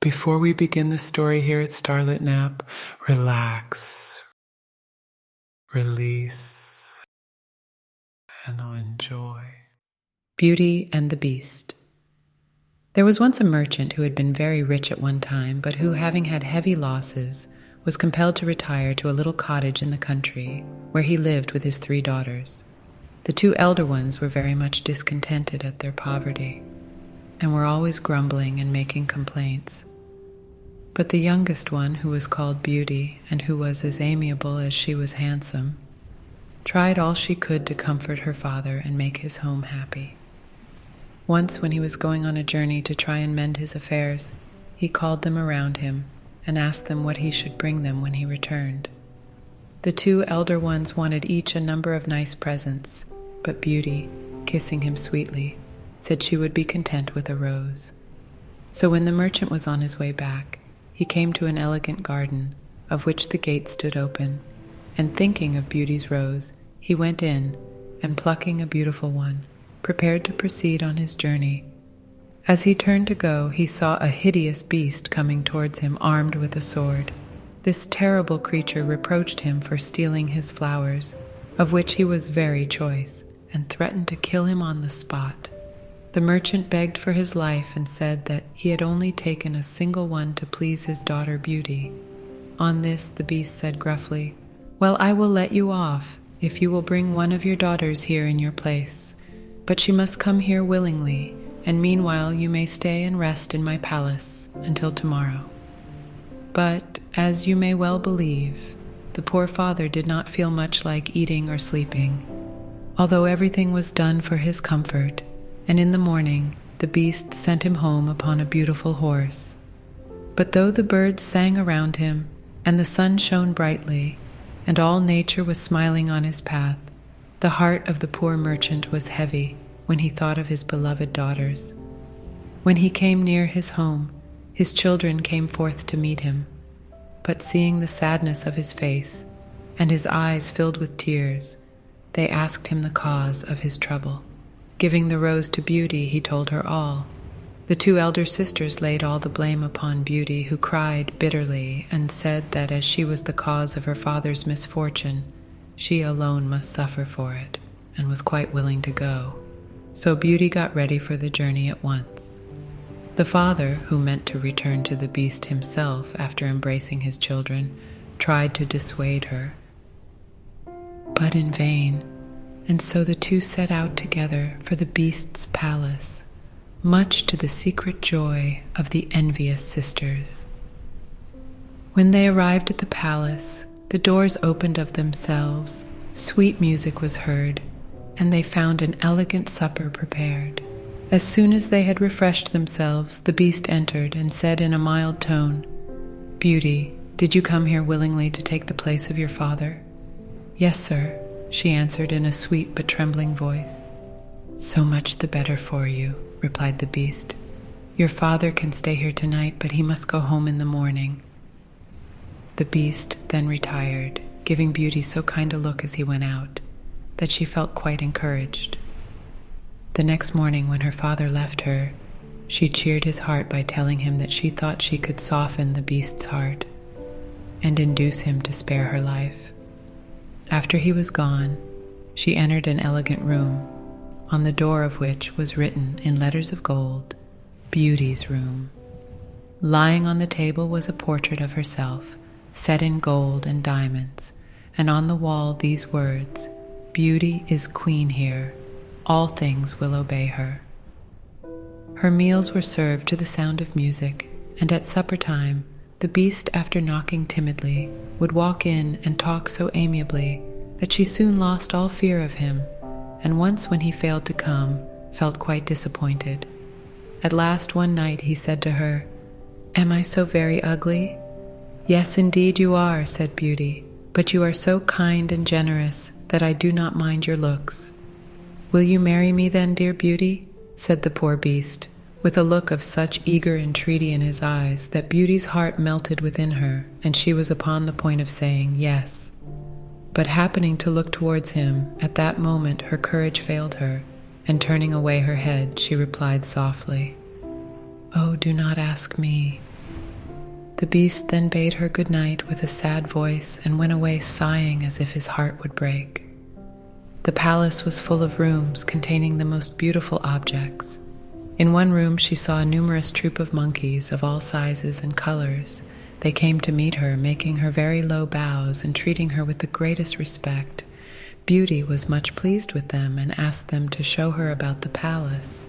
Before we begin the story here at Starlit Nap, relax, release, and enjoy. Beauty and the Beast. There was once a merchant who had been very rich at one time, but who, having had heavy losses, was compelled to retire to a little cottage in the country, where he lived with his 3 daughters. The 2 elder ones were very much discontented at their poverty, and were always grumbling and making complaints. But the youngest one, who was called Beauty, and who was as amiable as she was handsome, tried all she could to comfort her father and make his home happy. Once, when he was going on a journey to try and mend his affairs, he called them around him and asked them what he should bring them when he returned. The 2 elder ones wanted each a number of nice presents, but Beauty, kissing him sweetly, said she would be content with a rose. So when the merchant was on his way back, he came to an elegant garden, of which the gate stood open, and thinking of Beauty's rose, he went in, and plucking a beautiful one, prepared to proceed on his journey. As he turned to go, he saw a hideous beast coming towards him, armed with a sword. This terrible creature reproached him for stealing his flowers, of which he was very choice, and threatened to kill him on the spot. The merchant begged for his life and said that he had only taken a single one to please his daughter Beauty. On this, the beast said gruffly, "Well, I will let you off if you will bring one of your daughters here in your place, but she must come here willingly, and meanwhile you may stay and rest in my palace until tomorrow." But, as you may well believe, the poor father did not feel much like eating or sleeping, although everything was done for his comfort, and in the morning the beast sent him home upon a beautiful horse. But though the birds sang around him, and the sun shone brightly, and all nature was smiling on his path, the heart of the poor merchant was heavy when he thought of his beloved daughters. When he came near his home, his children came forth to meet him, but seeing the sadness of his face, and his eyes filled with tears, they asked him the cause of his trouble. Giving the rose to Beauty, he told her all. The 2 elder sisters laid all the blame upon Beauty, who cried bitterly and said that as she was the cause of her father's misfortune, she alone must suffer for it, and was quite willing to go. So Beauty got ready for the journey at once. The father, who meant to return to the beast himself after embracing his children, tried to dissuade her, but in vain. And so the 2 set out together for the beast's palace, much to the secret joy of the envious sisters. When they arrived at the palace, the doors opened of themselves, sweet music was heard, and they found an elegant supper prepared. As soon as they had refreshed themselves, the beast entered and said in a mild tone, "Beauty, did you come here willingly to take the place of your father?" "Yes, sir," she answered in a sweet but trembling voice. "So much the better for you," replied the beast. "Your father can stay here tonight, but he must go home in the morning." The beast then retired, giving Beauty so kind a look as he went out, that she felt quite encouraged. The next morning, when her father left her, she cheered his heart by telling him that she thought she could soften the beast's heart and induce him to spare her life. After he was gone, she entered an elegant room, on the door of which was written in letters of gold, "Beauty's Room." Lying on the table was a portrait of herself, set in gold and diamonds, and on the wall these words, "Beauty is queen here. All things will obey her." Her meals were served to the sound of music, and at supper time, the beast, after knocking timidly, would walk in and talk so amiably that she soon lost all fear of him, and once when he failed to come, felt quite disappointed. At last one night he said to her, "Am I so very ugly?" "Yes, indeed you are," said Beauty, "but you are so kind and generous that I do not mind your looks." "Will you marry me then, dear Beauty?" said the poor beast, with a look of such eager entreaty in his eyes that Beauty's heart melted within her, and she was upon the point of saying yes. But happening to look towards him, at that moment her courage failed her, and turning away her head, she replied softly, "Oh, do not ask me. The beast then bade her good night with a sad voice and went away sighing as if his heart would break. The palace was full of rooms containing the most beautiful objects. In one room she saw a numerous troop of monkeys of all sizes and colors. They came to meet her, making her very low bows and treating her with the greatest respect. Beauty was much pleased with them and asked them to show her about the palace.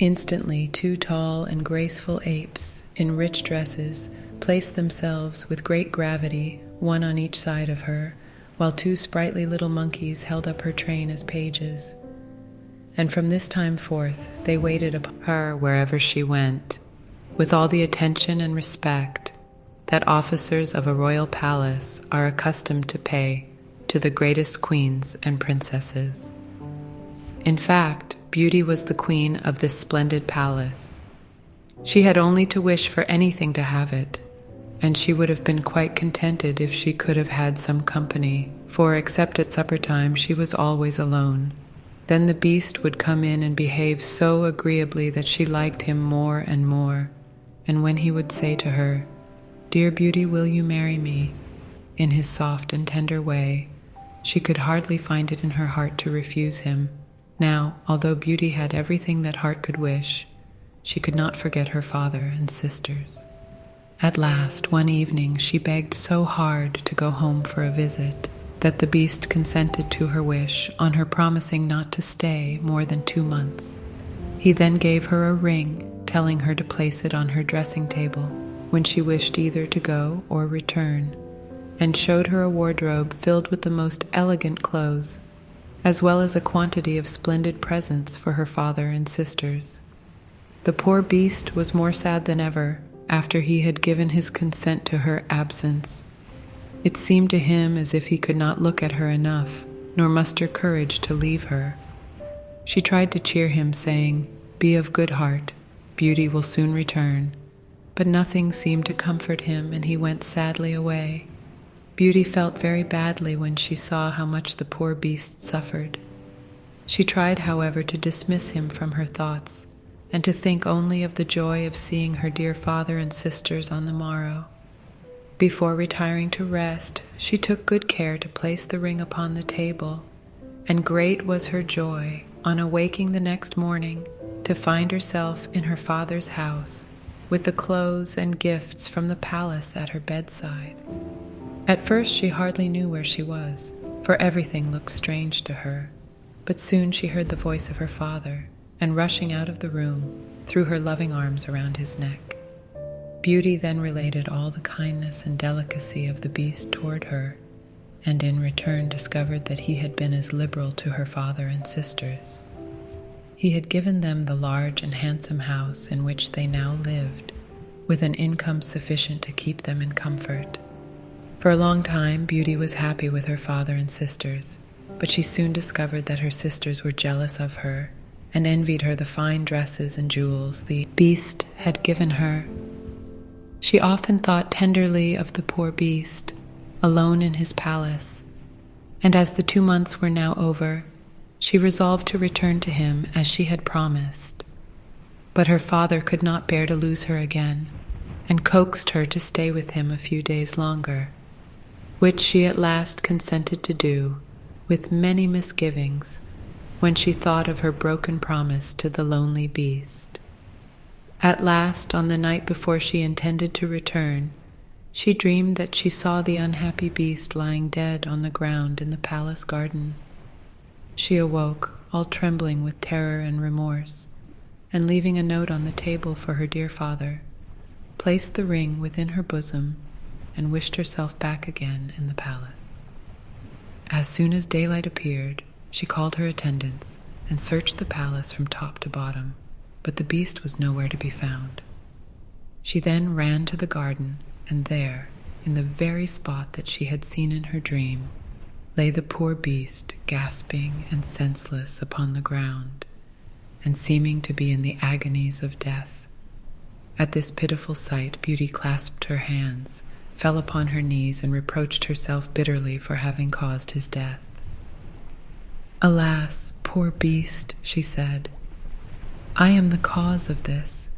Instantly, 2 tall and graceful apes in rich dresses placed themselves with great gravity, one on each side of her, while 2 sprightly little monkeys held up her train as pages. And from this time forth, they waited upon her wherever she went, with all the attention and respect that officers of a royal palace are accustomed to pay to the greatest queens and princesses. In fact, Beauty was the queen of this splendid palace. She had only to wish for anything to have it, and she would have been quite contented if she could have had some company, for except at supper time she was always alone. Then the beast would come in and behave so agreeably that she liked him more and more, and when he would say to her, "Dear Beauty, will you marry me?" in his soft and tender way, she could hardly find it in her heart to refuse him. Now, although Beauty had everything that heart could wish, she could not forget her father and sisters. At last, one evening, she begged so hard to go home for a visit that the beast consented to her wish on her promising not to stay more than 2 months. He then gave her a ring, telling her to place it on her dressing table when she wished either to go or return, and showed her a wardrobe filled with the most elegant clothes, as well as a quantity of splendid presents for her father and sisters. The poor beast was more sad than ever after he had given his consent to her absence. It seemed to him as if he could not look at her enough, nor muster courage to leave her. She tried to cheer him, saying, "Be of good heart, Beauty will soon return." But nothing seemed to comfort him, and he went sadly away. Beauty felt very badly when she saw how much the poor beast suffered. She tried, however, to dismiss him from her thoughts, and to think only of the joy of seeing her dear father and sisters on the morrow. Before retiring to rest, she took good care to place the ring upon the table, and great was her joy on awaking the next morning to find herself in her father's house, with the clothes and gifts from the palace at her bedside. At first she hardly knew where she was, for everything looked strange to her. But soon she heard the voice of her father, and rushing out of the room, threw her loving arms around his neck. Beauty then related all the kindness and delicacy of the beast toward her, and in return discovered that he had been as liberal to her father and sisters. He had given them the large and handsome house in which they now lived, with an income sufficient to keep them in comfort. For a long time, Beauty was happy with her father and sisters, but she soon discovered that her sisters were jealous of her and envied her the fine dresses and jewels the beast had given her. She often thought tenderly of the poor beast, alone in his palace, and as the 2 months were now over, she resolved to return to him as she had promised. But her father could not bear to lose her again, and coaxed her to stay with him a few days longer, which she at last consented to do, with many misgivings, when she thought of her broken promise to the lonely beast. At last, on the night before she intended to return, she dreamed that she saw the unhappy beast lying dead on the ground in the palace garden. She awoke, all trembling with terror and remorse, and leaving a note on the table for her dear father, placed the ring within her bosom and wished herself back again in the palace. As soon as daylight appeared, she called her attendants and searched the palace from top to bottom, but the beast was nowhere to be found. She then ran to the garden, and there, in the very spot that she had seen in her dream, lay the poor beast, gasping and senseless upon the ground, and seeming to be in the agonies of death. At this pitiful sight, Beauty clasped her hands, fell upon her knees, and reproached herself bitterly for having caused his death. "Alas, poor beast," she said, "I am the cause of this.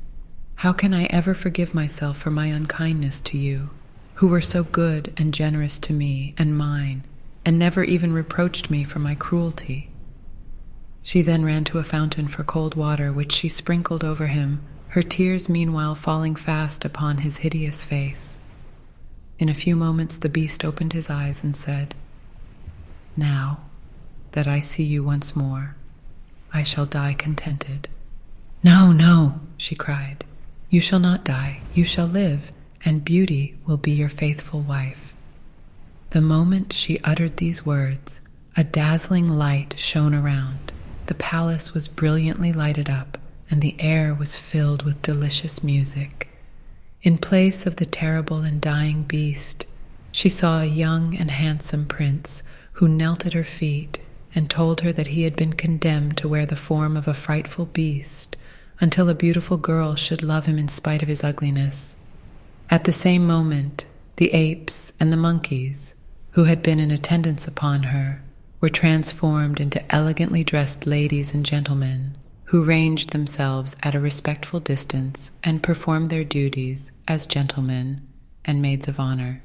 How can I ever forgive myself for my unkindness to you, who were so good and generous to me and mine, and never even reproached me for my cruelty?" She then ran to a fountain for cold water, which she sprinkled over him, her tears meanwhile falling fast upon his hideous face. In a few moments the beast opened his eyes and said, "Now that I see you once more, I shall die contented." "No, no," she cried. "You shall not die. You shall live, and Beauty will be your faithful wife." The moment she uttered these words, a dazzling light shone around. The palace was brilliantly lighted up, and the air was filled with delicious music. In place of the terrible and dying beast, she saw a young and handsome prince who knelt at her feet and told her that he had been condemned to wear the form of a frightful beast until a beautiful girl should love him in spite of his ugliness. At the same moment, the apes and the monkeys, who had been in attendance upon her, were transformed into elegantly dressed ladies and gentlemen, who ranged themselves at a respectful distance and performed their duties as gentlemen and maids of honor.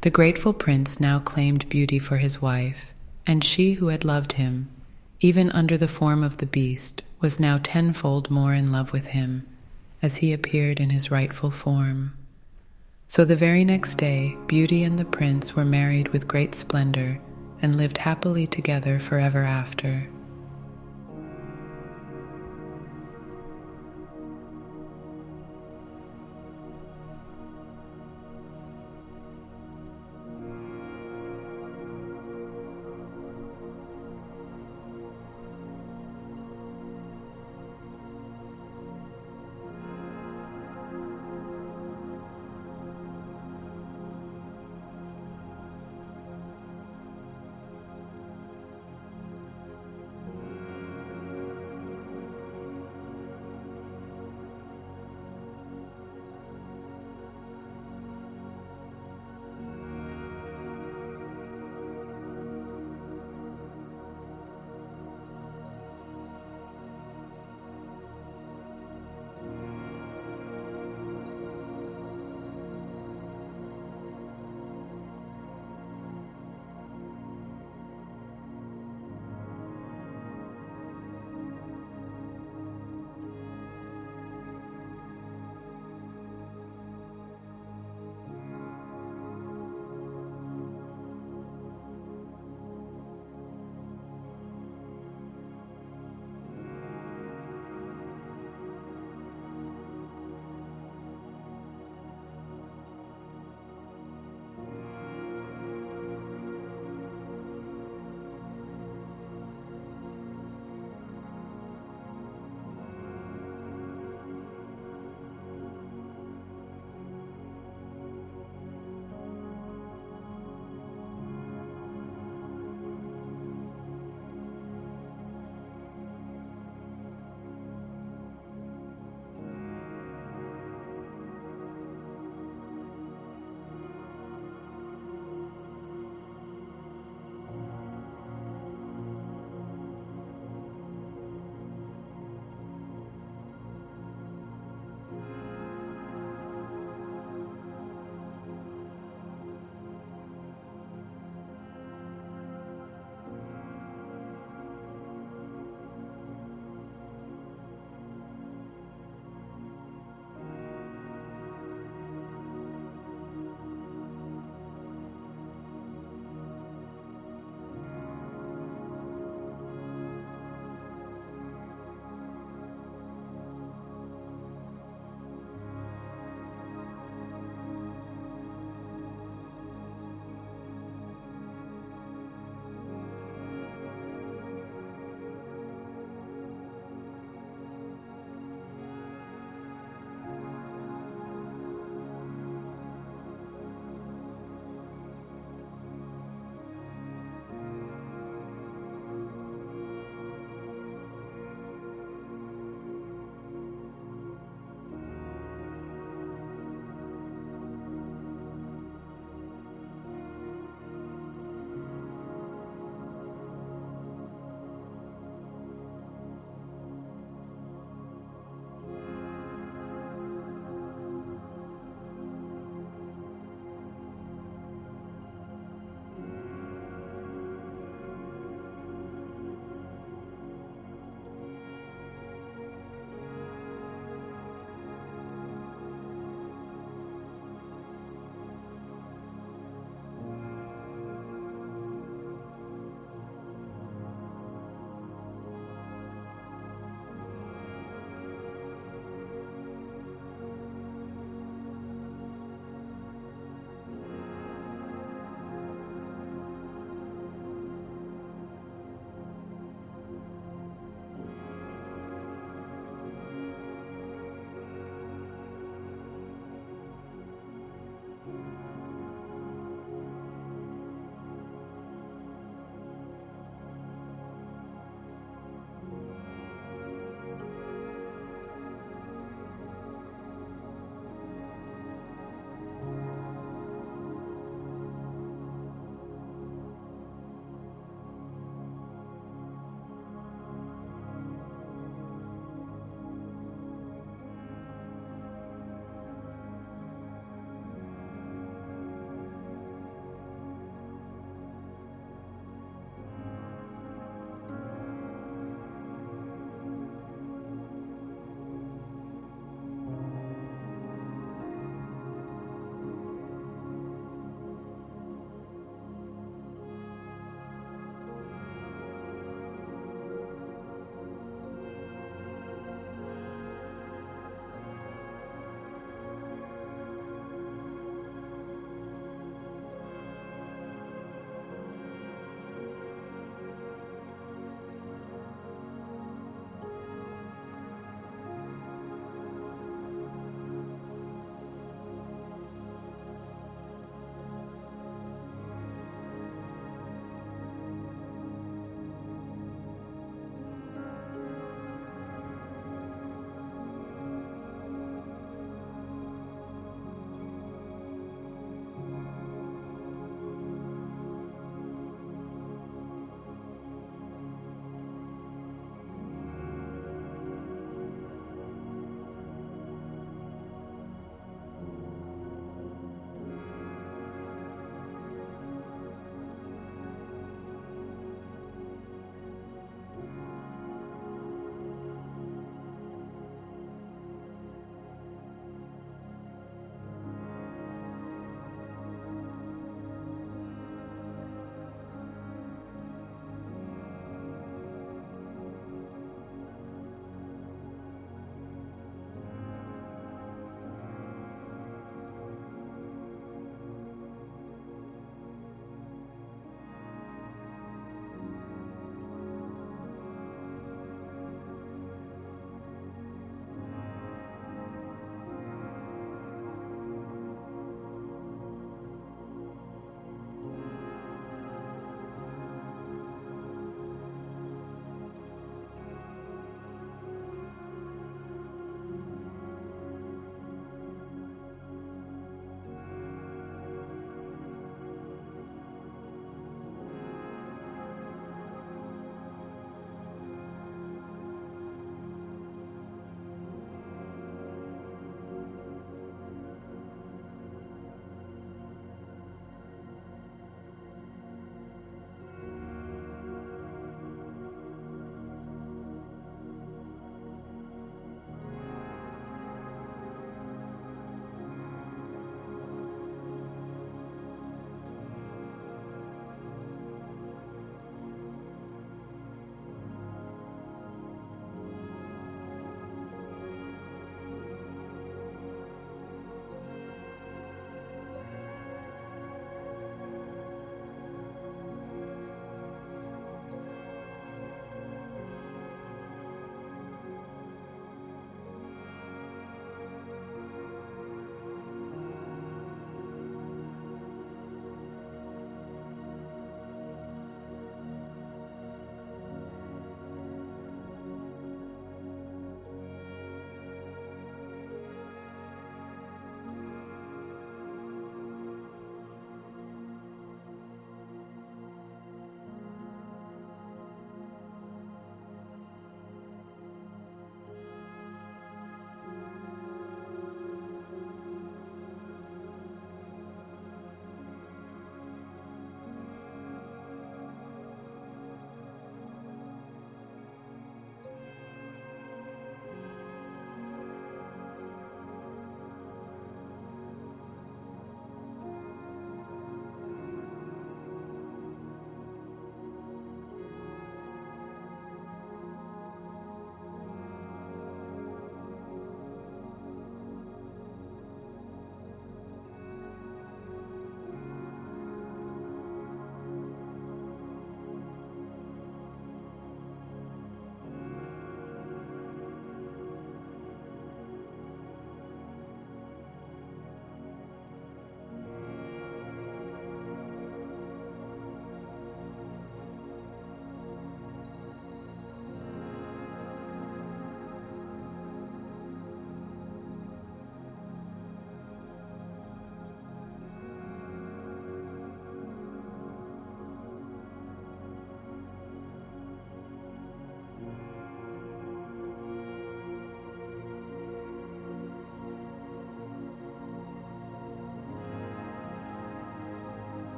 The grateful prince now claimed Beauty for his wife, and she who had loved him, even under the form of the beast, was now tenfold more in love with him, as he appeared in his rightful form. So the very next day, Beauty and the prince were married with great splendor, and lived happily together forever after.